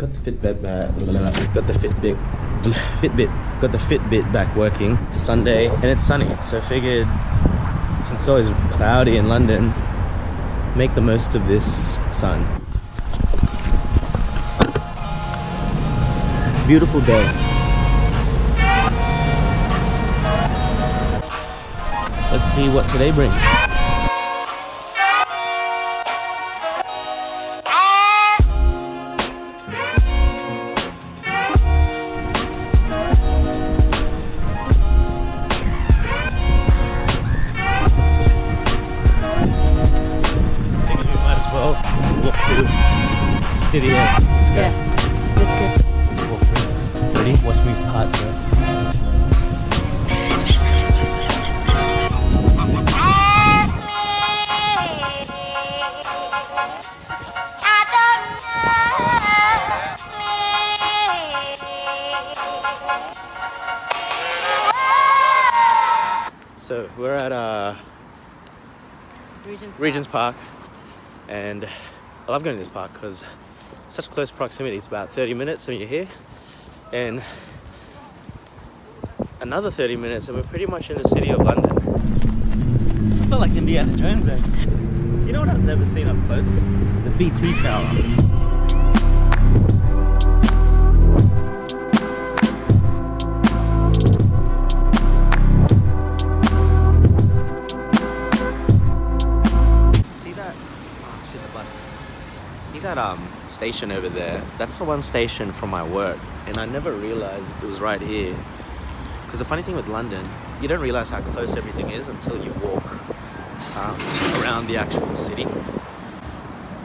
got the Fitbit back. Got the got the Fitbit back working. It's a Sunday and it's sunny, so I figured since it's always cloudy in London, make the most of this sun. Beautiful day. Let's see what today brings. Walk to the city. Let's go. Yeah, let's go. Let's walk through. Ready? Watch me part through. So we're at Regent's Park. And I love going to this park because such close proximity. It's about 30 minutes when you're here, and another 30 minutes and we're pretty much in the city of London. I felt like Indiana Jones there. You know what I've never seen up close? The BT Tower. See that station over there? That's the one station from my work, and I never realized it was right here. Because the funny thing with London, you don't realize how close everything is until you walk around the actual city.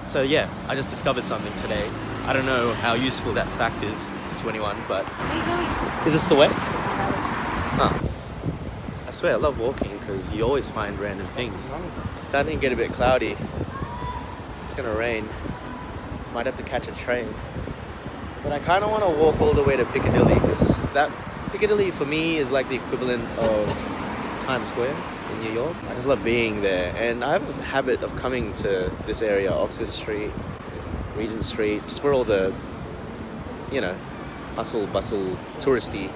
So yeah, I just discovered something today. I don't know how useful that fact is to anyone, but is this the way? Huh. I swear I love walking because you always find random things. It's starting to get a bit cloudy. It's gonna rain. Might have to catch a train, but I kind of want to walk all the way to Piccadilly because that Piccadilly for me is like the equivalent of Times Square in New York. I just love being there, and I have a habit of coming to this area, Oxford Street, Regent Street, just where all the, you know, hustle, bustle, touristy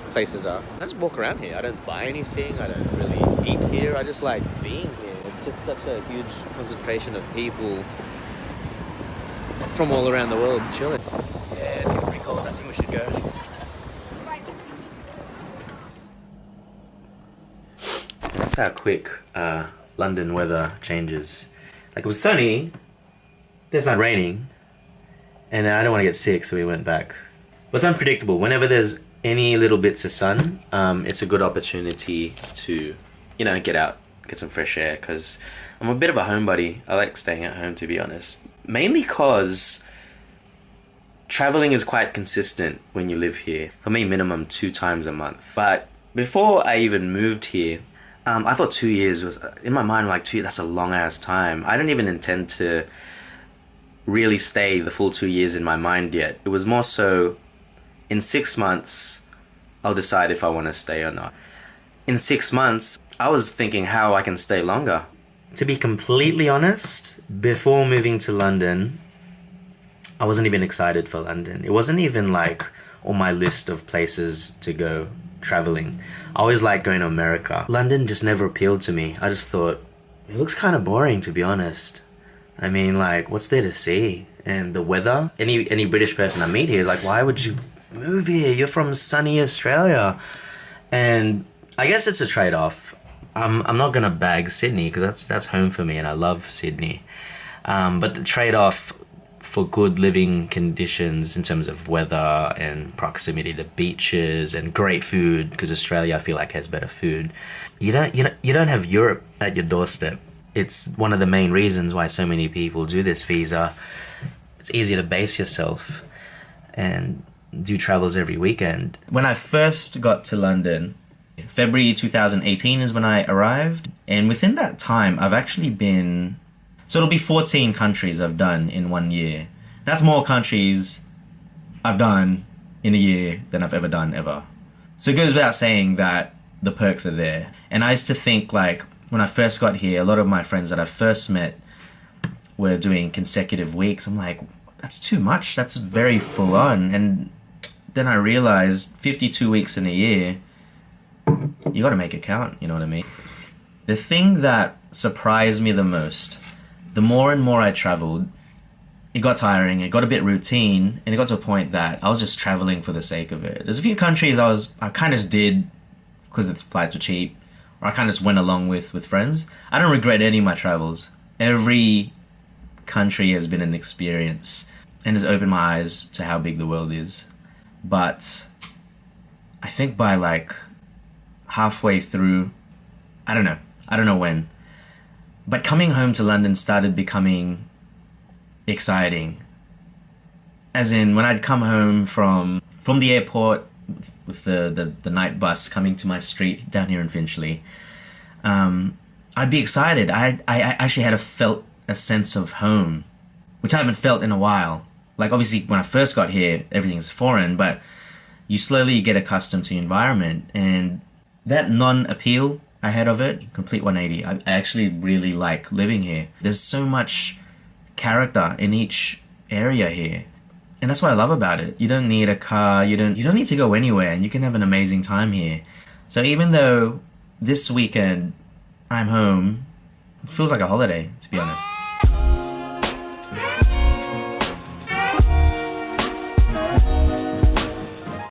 places are. I just walk around here. I don't buy anything. I don't really eat here. I just like being here. It's just such a huge concentration of people from all around the world chilling. Yeah, it's getting pretty cold. I think we should go. That's how quick London weather changes. Like it was sunny, then it's not raining, and I don't want to get sick, so we went back. But it's unpredictable. Whenever there's any little bits of sun, it's a good opportunity to, you know, get out, get some fresh air, because I'm a bit of a homebody. I like staying at home, to be honest. Mainly because traveling is quite consistent when you live here. For me, minimum 2 times a month. But before I even moved here, I thought 2 years was, in my mind, like 2 years, that's a long ass time. I didn't even intend to really stay the full 2 years in my mind yet. It was more so, in 6 months, I'll decide if I want to stay or not. In 6 months, I was thinking how I can stay longer. To be completely honest, before moving to London, I wasn't even excited for London. It wasn't even like on my list of places to go traveling. I always liked going to America. London just never appealed to me. I just thought, it looks kind of boring, to be honest. I mean, like, what's there to see? And the weather? Any British person I meet here is like, why would you move here? You're from sunny Australia. And I guess it's a trade-off. I'm not gonna bag Sydney because that's home for me and I love Sydney. But the trade-off for good living conditions in terms of weather and proximity to beaches and great food, because Australia I feel like has better food. You don't have Europe at your doorstep. It's one of the main reasons why so many people do this visa. It's easier to base yourself and do travels every weekend. When I first got to London, February 2018 is when I arrived, and within that time I've actually been, so it'll be 14 countries I've done in 1 year. That's more countries I've done in a year than I've ever done ever. So it goes without saying that the perks are there. And I used to think, like, when I first got here, a lot of my friends that I first met were doing consecutive weeks. I'm like, that's too much. That's very full on. And then I realized 52 weeks in a year, you got to make it count. You know what I mean? The thing that surprised me the most, the more and more I traveled, it got tiring, it got a bit routine, and it got to a point that I was just traveling for the sake of it. There's a few countries I kind of just did because the flights were cheap, or I kind of just went along with friends. I don't regret any of my travels. Every country has been an experience and has opened my eyes to how big the world is. But I think by like halfway through, I don't know when, but coming home to London started becoming exciting. As in, when I'd come home from the airport with the night bus coming to my street down here in Finchley, I'd be excited. I actually felt a sense of home, which I haven't felt in a while. Like, obviously, when I first got here, everything's foreign, but you slowly get accustomed to the environment, and that non-appeal I had of it, complete 180. I actually really like living here. There's so much character in each area here, and that's what I love about it. You don't need a car, you don't need to go anywhere, and you can have an amazing time here. So even though this weekend I'm home, it feels like a holiday, to be honest.